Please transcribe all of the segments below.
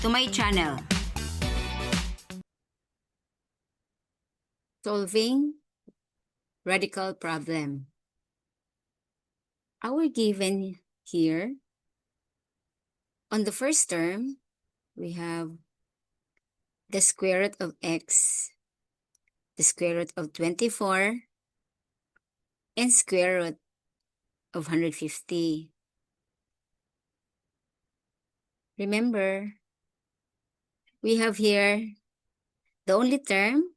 to my channel. Solving radical problem. Our given here, on the first term, we have the square root of x, the square root of 24, and square root of 150. Remember, we have here the only term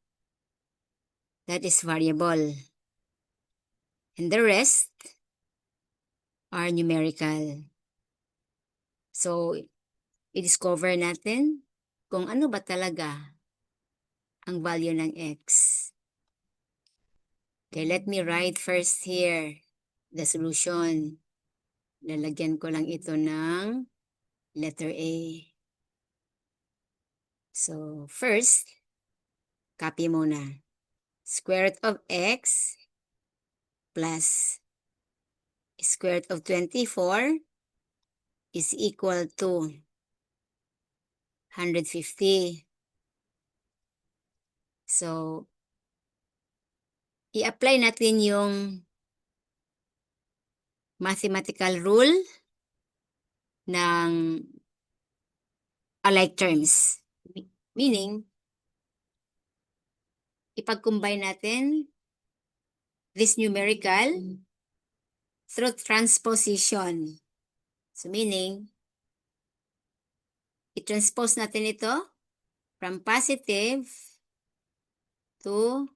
that is variable, and the rest are numerical. So, i-discover natin kung ano ba talaga ang value ng x. Okay, let me write first here the solution. Lalagyan ko lang ito ng letter A. So, first, copy muna. Square root of x plus square root of 24 is equal to 150. So, i-apply natin yung mathematical rule ng alike terms. Meaning, ipag-combine natin this numerical through transposition. So, meaning, i-transpose natin ito from positive to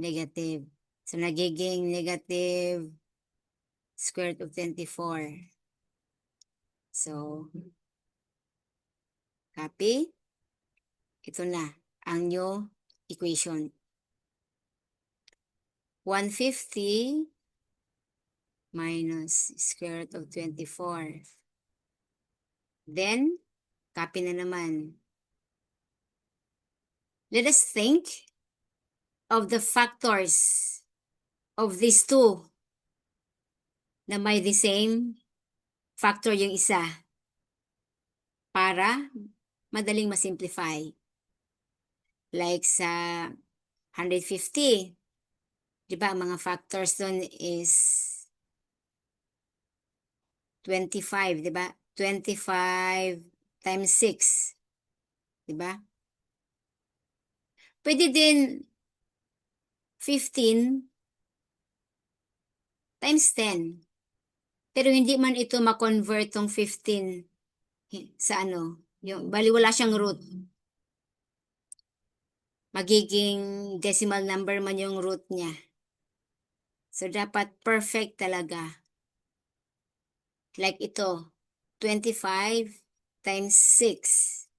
negative. So, nagiging negative square root of 24. So, copy. Ito na ang new equation. 150 minus square root of 24. Then, copy na naman. Let us think of the factors of these two na may the same factor yung isa para madaling masimplify. Like sa 150, di ba, ang mga factors doon is 25, di ba? 25 times 6, di ba? Pwede din 15 times 10. Pero hindi man ito ma-convert tong 15 sa ano, yung bali wala siyang root. Magiging decimal number man yung root niya. So, dapat perfect talaga. Like ito, 25 times 6.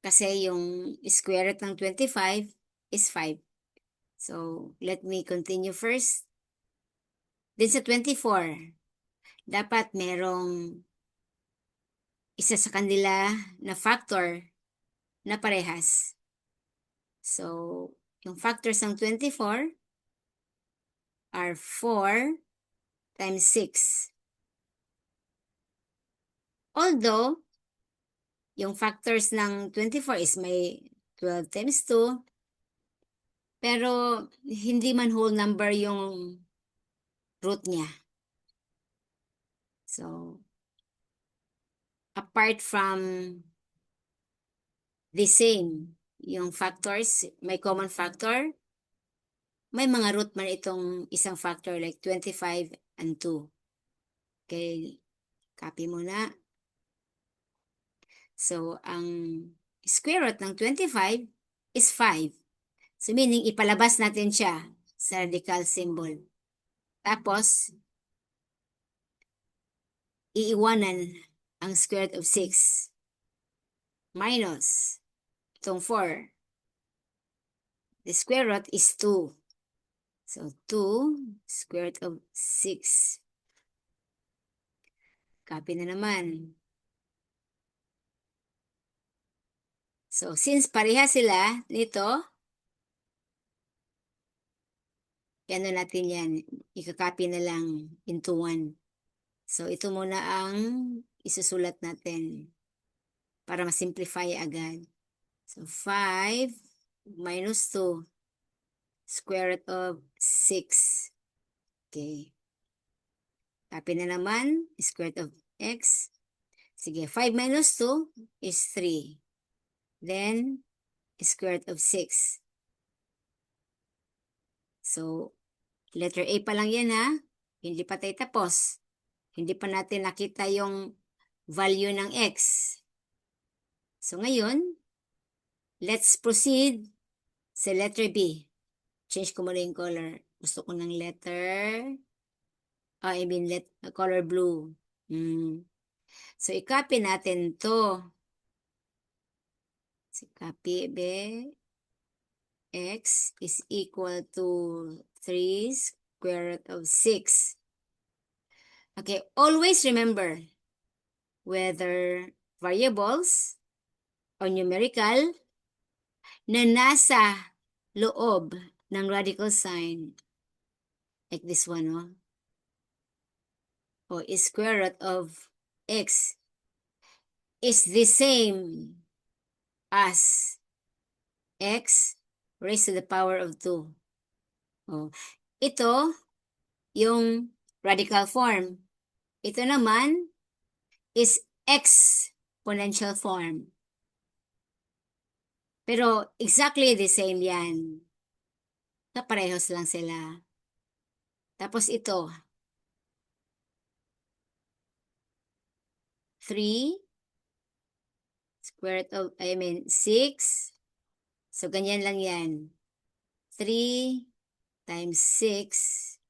Kasi yung square root ng 25 is 5. So, let me continue first. Then sa 24, dapat merong isa sa kanila na factor na parehas. So, yung factors ng 24 are 4 times 6. Although, yung factors ng 24 is may 12 times 2, pero hindi man whole number yung root niya. So, apart from the same, yung factors, may common factor, may mga root man itong isang factor like 25 and 2. Okay, copy muna. So, ang square root ng 25 is 5. So, meaning, ipalabas natin siya sa radical symbol. Tapos, iiwanan ang square root of 6 minus itong 4. The square root is 2. So, 2 square root of 6. Copy na naman. So, since pareha sila nito, ano natin yan, ikakopy na lang into 1. So, ito muna ang isusulat natin. para ma-simplify agad. So, 5 minus 2, square root of 6. Okay. Copy na naman, square root of x. Sige, 5 minus 2 is 3. Then, square root of 6. So, letter A pa lang yan ha. Hindi pa tayo tapos. Hindi pa natin nakita yung value ng x. So, ngayon, let's proceed sa letter B. Change ko muna yung color. Gusto ko ng letter, color blue. So, i-copy natin to. So, copy, x is equal to 3 square root of 6. Okay, always remember, whether variables or numerical na nasa loob ng radical sign, like this one, o square root of x is the same as x raised to the power of 2. Oh, ito, yung radical form. Ito naman is exponential form. Pero exactly the same yan. Kaparehos lang sila. Tapos ito, 3 square root of, 6. So, ganyan lang yan. 3 times 6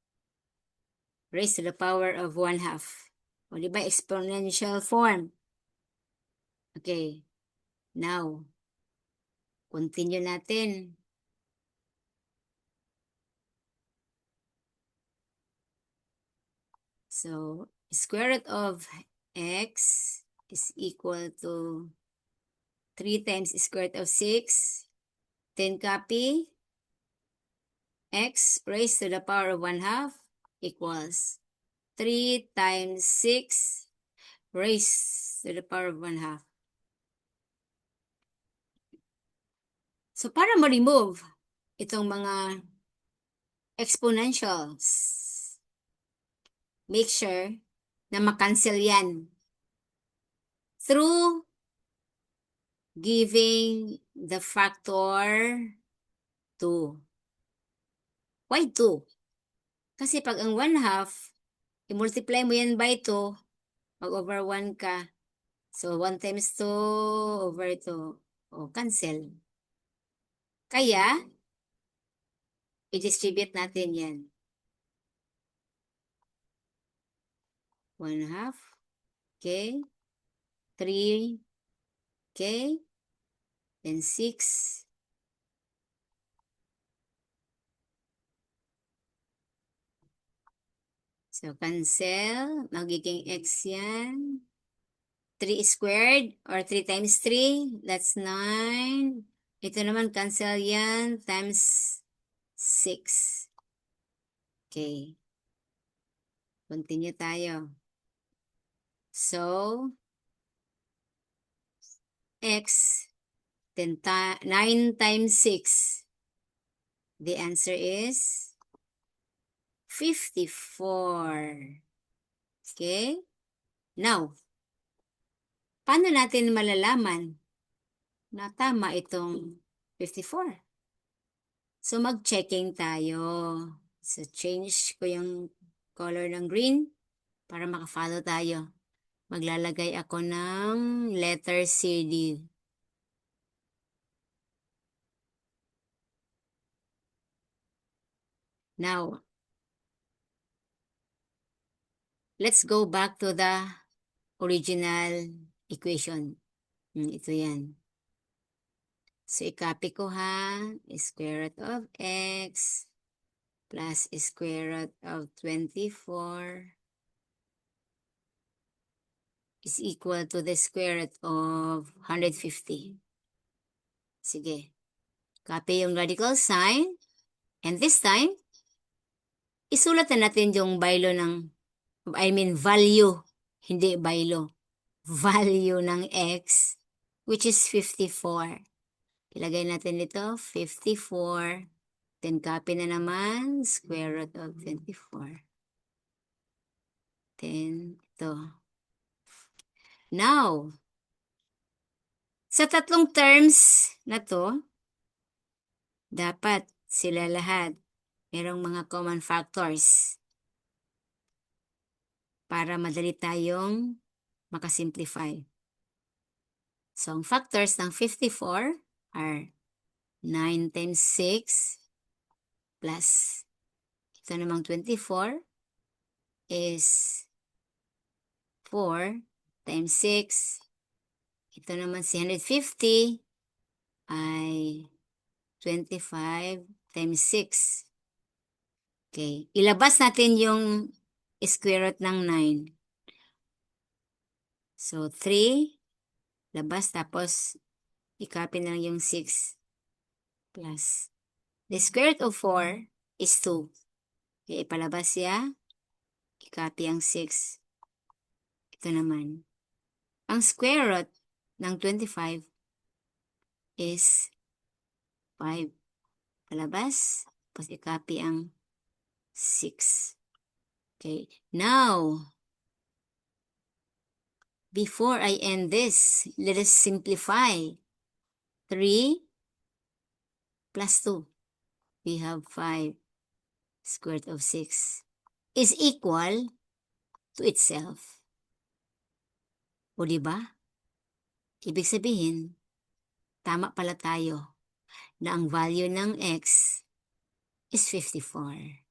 raised to the power of 1/2. O, diba? Exponential form. Okay. Now, continue natin. So, square root of x is equal to 3 times square root of 6. Then copy. X raised to the power of 1/2 equals 3 times 6 raised to the power of 1/2. So, para ma-remove itong mga exponentials, make sure na makancel yan through giving the factor 2. Why 2? Kasi pag ang 1/2, i-multiply mo yan by 2, mag-over 1 ka. So, 1 times 2 over 2. O, cancel. Kaya, i-distribute natin yan. 1/2. Okay. 3. Okay. Then 6. So, cancel. Magiging x yan. 3 squared or 3 times 3. That's 9. Ito naman, cancel yan. Times 6. Okay. Continue tayo. So, x, then 9 times 6. The answer is 54. Okay? Now, paano natin malalaman na tama itong 54? So, mag-checking tayo. So, change ko yung color ng green para maka-follow tayo. Maglalagay ako ng letter CD. Now, let's go back to the original equation. Ito yan. So, i-copy ko ha. Square root of x plus square root of 24 is equal to the square root of 150. Sige. Copy yung radical sign. And this time, isulat na natin yung value ng, value. Hindi value. Value ng x. which is 54. Ilagay natin dito, 54. Then copy na naman, square root of 24. Then, ito. Now, sa tatlong terms na to, dapat sila lahat merong mga common factors para madali tayong makasimplify. So, ang factors ng 54 are 9 times 6 plus ito namang 24 is 4 times 6. Ito naman si 150 ay 25 times 6. Okay. Ilabas natin yung square root ng 9. So, 3 labas tapos i-copy na lang yung 6 plus. The square root of 4 is 2. Okay, ipalabas siya. I-copy ang 6. Ito naman. Ang square root ng 25 is 5. Palabas. Tapos i-copy ang 6. Okay. Now, before I end this, let us simplify. 3 plus 2. We have 5. Square root of 6 is equal to itself. O diba? Ibig sabihin, tama pala tayo na ang value ng x is 54.